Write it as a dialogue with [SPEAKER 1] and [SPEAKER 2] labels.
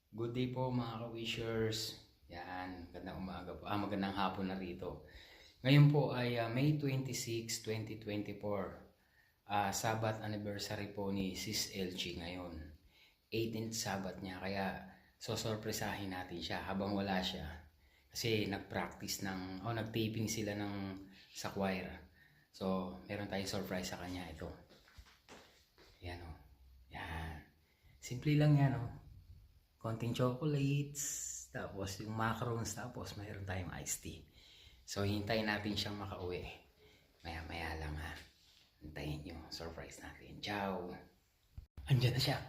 [SPEAKER 1] Good day po mga ka-wishers. Yan, magandang umaga po. Magandang hapon na rito. Ngayon po ay May 26, 2024. Sabbath anniversary po ni Sis Elchie ngayon. 18th Sabbath niya, kaya sosorpresahin natin siya habang wala siya. Kasi nag-practice nag-taping sila sa choir. So, meron tayong surprise sa kanya ito. Yan o. Yan. Simple lang yan o. Konting chocolates, tapos yung macarons, tapos mayroon tayong iced tea. So, hintayin natin siyang makauwi. Maya-maya lang ha. Hintayin nyo. Surprise natin. Ciao! Andiyan na siya.